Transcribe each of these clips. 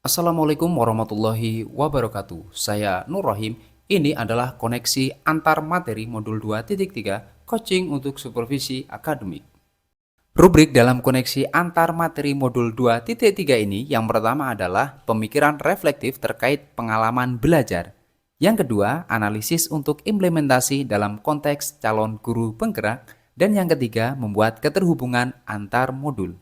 Assalamualaikum warahmatullahi wabarakatuh. Saya Nur Rohim. Ini adalah koneksi antar materi modul 2.3 coaching untuk supervisi akademik. Rubrik dalam koneksi antar materi modul 2.3 ini yang pertama adalah pemikiran reflektif terkait pengalaman belajar. Yang kedua, analisis untuk implementasi dalam konteks calon guru penggerak. Dan yang ketiga, membuat keterhubungan antar modul.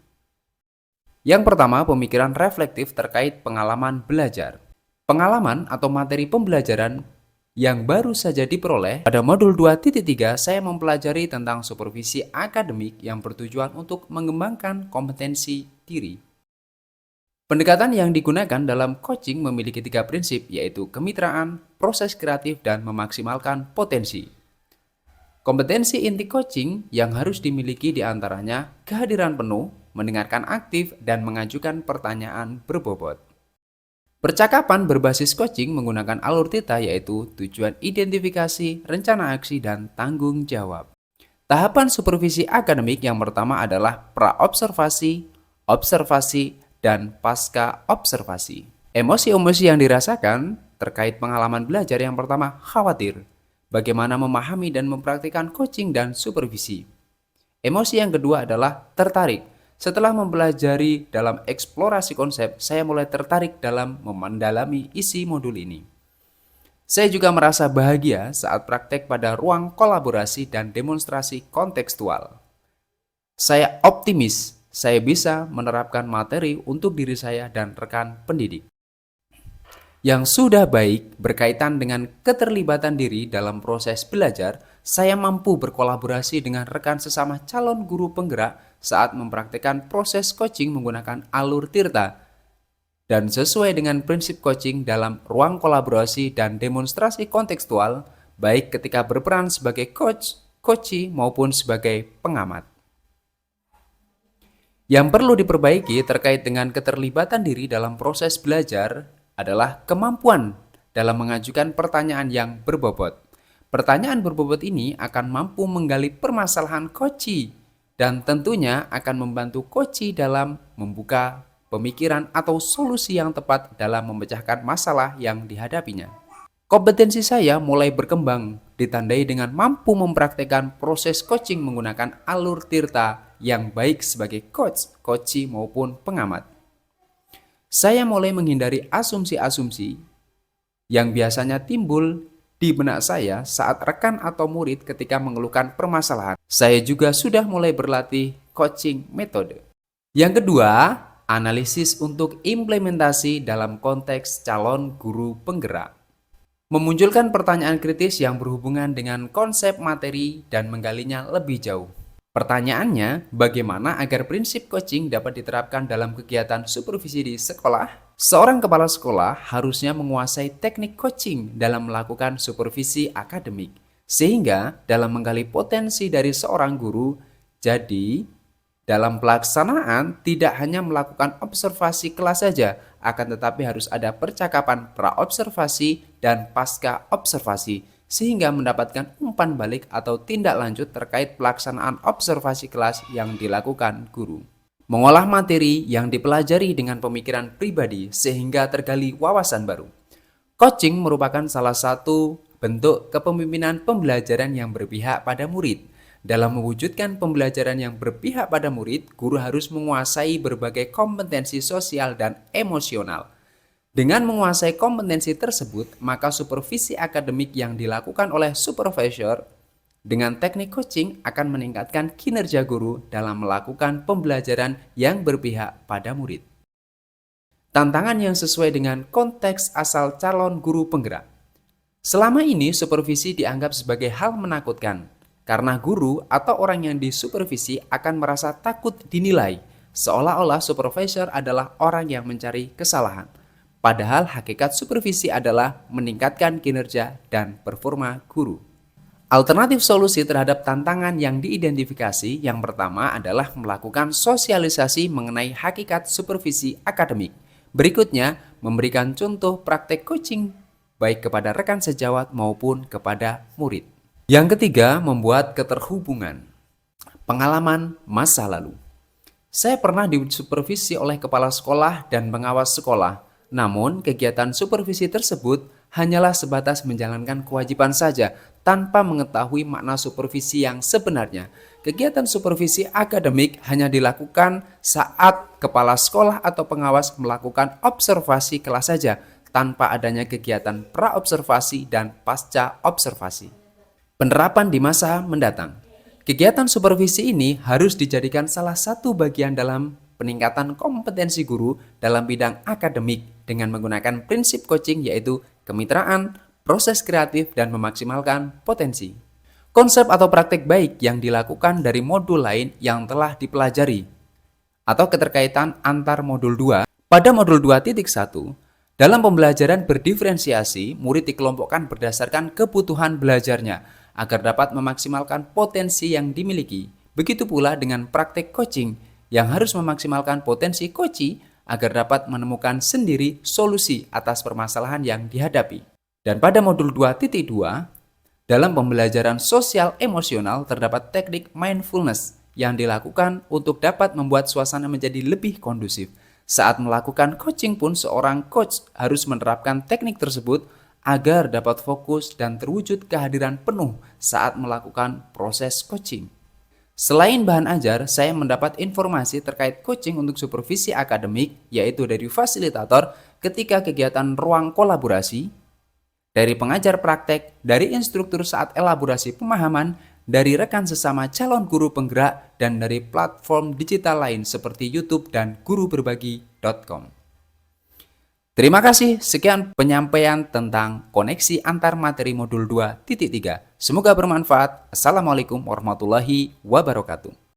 Yang pertama, pemikiran reflektif terkait pengalaman belajar. Pengalaman atau materi pembelajaran yang baru saja diperoleh pada modul 2.3, saya mempelajari tentang supervisi akademik yang bertujuan untuk mengembangkan kompetensi diri. Pendekatan yang digunakan dalam coaching memiliki 3 prinsip, yaitu kemitraan, proses kreatif, dan memaksimalkan potensi. Kompetensi inti coaching yang harus dimiliki diantaranya kehadiran penuh, mendengarkan aktif, dan mengajukan pertanyaan berbobot. Percakapan berbasis coaching menggunakan alur theta, yaitu tujuan identifikasi, rencana aksi, dan tanggung jawab. Tahapan supervisi akademik yang pertama adalah pra-observasi, observasi, dan pasca observasi. Emosi-emosi yang dirasakan terkait pengalaman belajar yang pertama khawatir. Bagaimana memahami dan mempraktikkan coaching dan supervisi. Emosi yang kedua adalah tertarik. Setelah mempelajari dalam eksplorasi konsep, saya mulai tertarik dalam mendalami isi modul ini. Saya juga merasa bahagia saat praktek pada ruang kolaborasi dan demonstrasi kontekstual. Saya optimis, saya bisa menerapkan materi untuk diri saya dan rekan pendidik. Yang sudah baik berkaitan dengan keterlibatan diri dalam proses belajar, saya mampu berkolaborasi dengan rekan sesama calon guru penggerak saat mempraktikkan proses coaching menggunakan alur tirta. Dan sesuai dengan prinsip coaching dalam ruang kolaborasi dan demonstrasi kontekstual, baik ketika berperan sebagai coach, coachee maupun sebagai pengamat. Yang perlu diperbaiki terkait dengan keterlibatan diri dalam proses belajar adalah kemampuan dalam mengajukan pertanyaan yang berbobot. Pertanyaan berbobot ini akan mampu menggali permasalahan coachee dan tentunya akan membantu coachee dalam membuka pemikiran atau solusi yang tepat dalam memecahkan masalah yang dihadapinya. Kompetensi saya mulai berkembang, ditandai dengan mampu mempraktekkan proses coaching menggunakan alur tirta yang baik sebagai coach, coachee maupun pengamat. Saya mulai menghindari asumsi-asumsi yang biasanya timbul di benak saya saat rekan atau murid ketika mengeluhkan permasalahan. Saya juga sudah mulai berlatih coaching metode. Yang kedua, analisis untuk implementasi dalam konteks calon guru penggerak. Memunculkan pertanyaan kritis yang berhubungan dengan konsep materi dan menggalinya lebih jauh. Pertanyaannya, bagaimana agar prinsip coaching dapat diterapkan dalam kegiatan supervisi di sekolah? Seorang kepala sekolah harusnya menguasai teknik coaching dalam melakukan supervisi akademik, sehingga dalam menggali potensi dari seorang guru, jadi dalam pelaksanaan tidak hanya melakukan observasi kelas saja, akan tetapi harus ada percakapan pra-observasi dan pasca observasi, sehingga mendapatkan umpan balik atau tindak lanjut terkait pelaksanaan observasi kelas yang dilakukan guru. Mengolah materi yang dipelajari dengan pemikiran pribadi sehingga tergali wawasan baru. Coaching merupakan salah satu bentuk kepemimpinan pembelajaran yang berpihak pada murid. Dalam mewujudkan pembelajaran yang berpihak pada murid, guru harus menguasai berbagai kompetensi sosial dan emosional. Dengan menguasai kompetensi tersebut, maka supervisi akademik yang dilakukan oleh supervisor dengan teknik coaching akan meningkatkan kinerja guru dalam melakukan pembelajaran yang berpihak pada murid. Tantangan yang sesuai dengan konteks asal calon guru penggerak. Selama ini, supervisi dianggap sebagai hal menakutkan, karena guru atau orang yang disupervisi akan merasa takut dinilai, seolah-olah supervisor adalah orang yang mencari kesalahan. Padahal hakikat supervisi adalah meningkatkan kinerja dan performa guru. Alternatif solusi terhadap tantangan yang diidentifikasi yang pertama adalah melakukan sosialisasi mengenai hakikat supervisi akademik. Berikutnya, memberikan contoh praktek coaching baik kepada rekan sejawat maupun kepada murid. Yang ketiga, membuat keterhubungan. Pengalaman masa lalu. Saya pernah disupervisi oleh kepala sekolah dan pengawas sekolah. Namun, kegiatan supervisi tersebut hanyalah sebatas menjalankan kewajiban saja tanpa mengetahui makna supervisi yang sebenarnya. Kegiatan supervisi akademik hanya dilakukan saat kepala sekolah atau pengawas melakukan observasi kelas saja, tanpa adanya kegiatan pra-observasi dan pasca-observasi. Penerapan di masa mendatang. Kegiatan supervisi ini harus dijadikan salah satu bagian dalam peningkatan kompetensi guru dalam bidang akademik dengan menggunakan prinsip coaching yaitu kemitraan, proses kreatif, dan memaksimalkan potensi. Konsep atau praktek baik yang dilakukan dari modul lain yang telah dipelajari atau keterkaitan antar modul 2. Pada modul 2.1, dalam pembelajaran berdiferensiasi, murid dikelompokkan berdasarkan kebutuhan belajarnya agar dapat memaksimalkan potensi yang dimiliki. Begitu pula dengan praktek coaching yang harus memaksimalkan potensi coachee agar dapat menemukan sendiri solusi atas permasalahan yang dihadapi. Dan pada modul 2.2, dalam pembelajaran sosial emosional terdapat teknik mindfulness yang dilakukan untuk dapat membuat suasana menjadi lebih kondusif. Saat melakukan coaching pun seorang coach harus menerapkan teknik tersebut agar dapat fokus dan terwujud kehadiran penuh saat melakukan proses coaching. Selain bahan ajar, saya mendapat informasi terkait coaching untuk supervisi akademik, yaitu dari fasilitator ketika kegiatan ruang kolaborasi, dari pengajar praktek, dari instruktur saat elaborasi pemahaman, dari rekan sesama calon guru penggerak, dan dari platform digital lain seperti YouTube dan guruberbagi.com. Terima kasih, sekian penyampaian tentang koneksi antar materi modul 2.3. Semoga bermanfaat. Assalamualaikum warahmatullahi wabarakatuh.